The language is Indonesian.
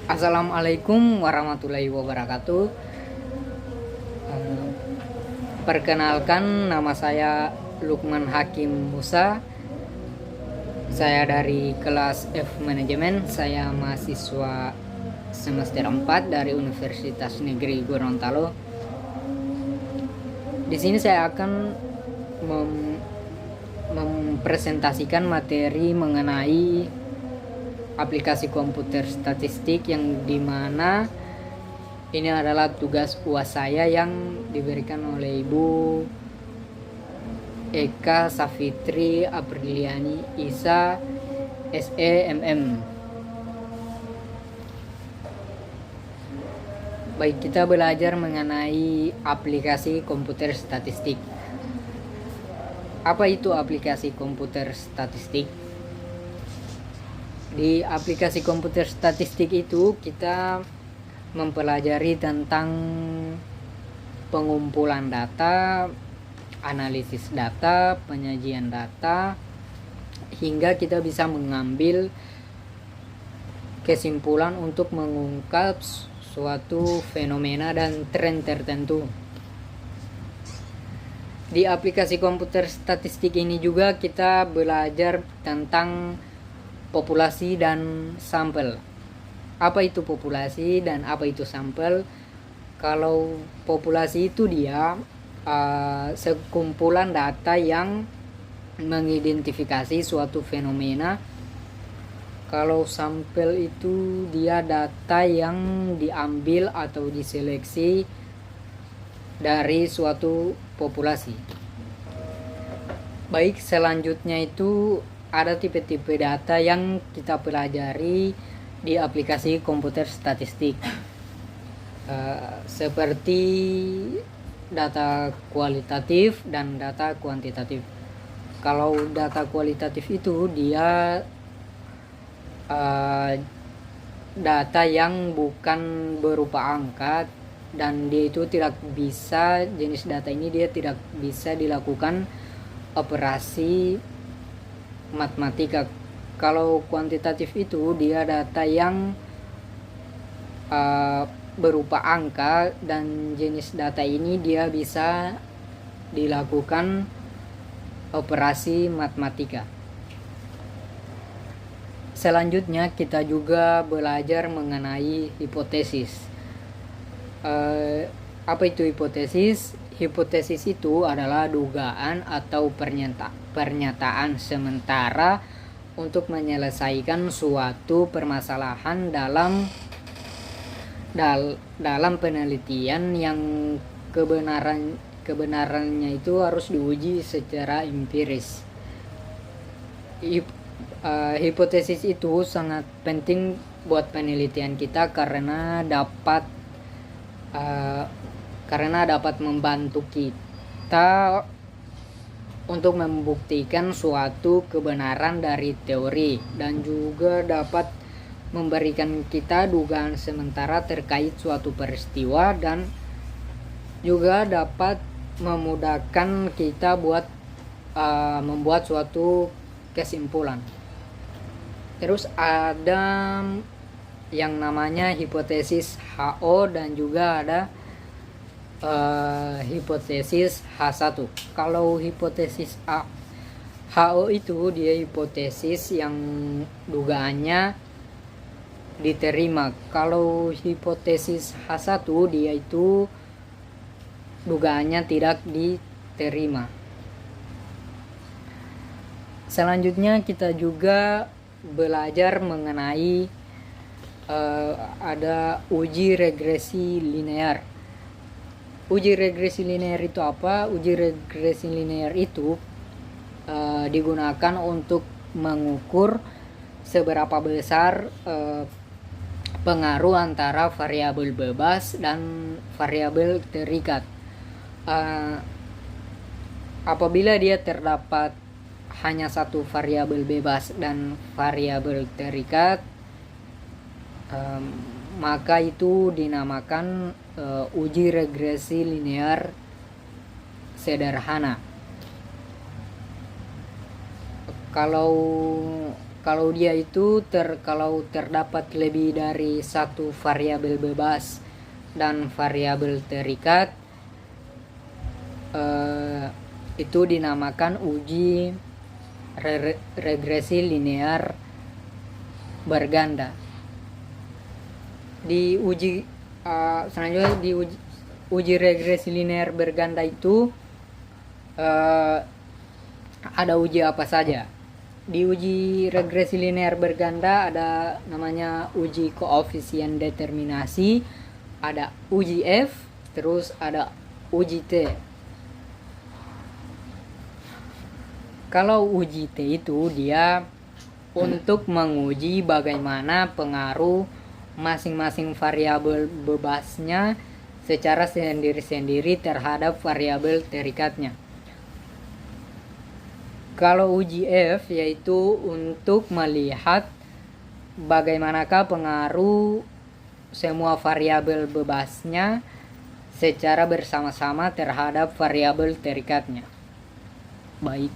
Assalamualaikum warahmatullahi wabarakatuh. Perkenalkan, nama saya Lukman Hakim Musa. Saya dari kelas F Manajemen. Saya mahasiswa semester 4 dari Universitas Negeri Gorontalo. Di sini saya akan mempresentasikan materi mengenai aplikasi komputer statistik, yang dimana ini adalah tugas UAS saya yang diberikan oleh Ibu Eka Safitri Apriliani Isa SEMM. Baik, kita belajar mengenai aplikasi komputer statistik. Apa itu aplikasi komputer statistik? Di aplikasi komputer statistik itu kita mempelajari tentang pengumpulan data, analisis data, penyajian data, hingga kita bisa mengambil kesimpulan untuk mengungkap suatu fenomena dan tren tertentu. Di aplikasi komputer statistik ini juga kita belajar tentang populasi dan sampel. Apa itu populasi dan apa itu sampel? Kalau populasi itu dia sekumpulan data yang mengidentifikasi suatu fenomena. Kalau sampel itu dia data yang diambil atau diseleksi dari suatu populasi. Baik, selanjutnya itu ada tipe-tipe data yang kita pelajari di aplikasi komputer statistik, seperti data kualitatif dan data kuantitatif. Kalau data kualitatif itu dia data yang bukan berupa angka, dan dia itu tidak bisa, jenis data ini dia tidak bisa dilakukan operasi matematika. Kalau kuantitatif itu dia data yang berupa angka, dan jenis data ini dia bisa dilakukan operasi matematika. Selanjutnya kita juga belajar mengenai hipotesis. Apa itu hipotesis? Hipotesis itu adalah dugaan atau pernyataan sementara untuk menyelesaikan suatu permasalahan dalam penelitian yang kebenarannya itu harus diuji secara empiris. Hipotesis itu sangat penting buat penelitian kita karena dapat membantu kita untuk membuktikan suatu kebenaran dari teori, dan juga dapat memberikan kita dugaan sementara terkait suatu peristiwa, dan juga dapat memudahkan kita buat membuat suatu kesimpulan. Terus ada yang namanya hipotesis HO dan juga ada hipotesis H1. Kalau hipotesis HO itu dia hipotesis yang dugaannya diterima. Kalau hipotesis H1 dia itu dugaannya tidak diterima. Selanjutnya kita juga belajar mengenai ada uji regresi linear. Uji regresi linear itu apa? Uji regresi linear itu digunakan untuk mengukur seberapa besar pengaruh antara variabel bebas dan variabel terikat. Apabila dia terdapat hanya satu variabel bebas dan variabel terikat, maka itu dinamakan uji regresi linear sederhana. Kalau Kalau dia itu kalau terdapat lebih dari satu variabel bebas dan variabel terikat, itu dinamakan uji regresi linear berganda. Di uji selanjutnya di uji regresi linear berganda itu ada uji apa saja? Di uji regresi linear berganda ada namanya uji koefisien determinasi, ada uji F, terus ada uji T. Kalau uji T itu dia untuk menguji bagaimana pengaruh masing-masing variabel bebasnya secara sendiri-sendiri terhadap variabel terikatnya. Kalau uji F yaitu untuk melihat bagaimanakah pengaruh semua variabel bebasnya secara bersama-sama terhadap variabel terikatnya. Baik.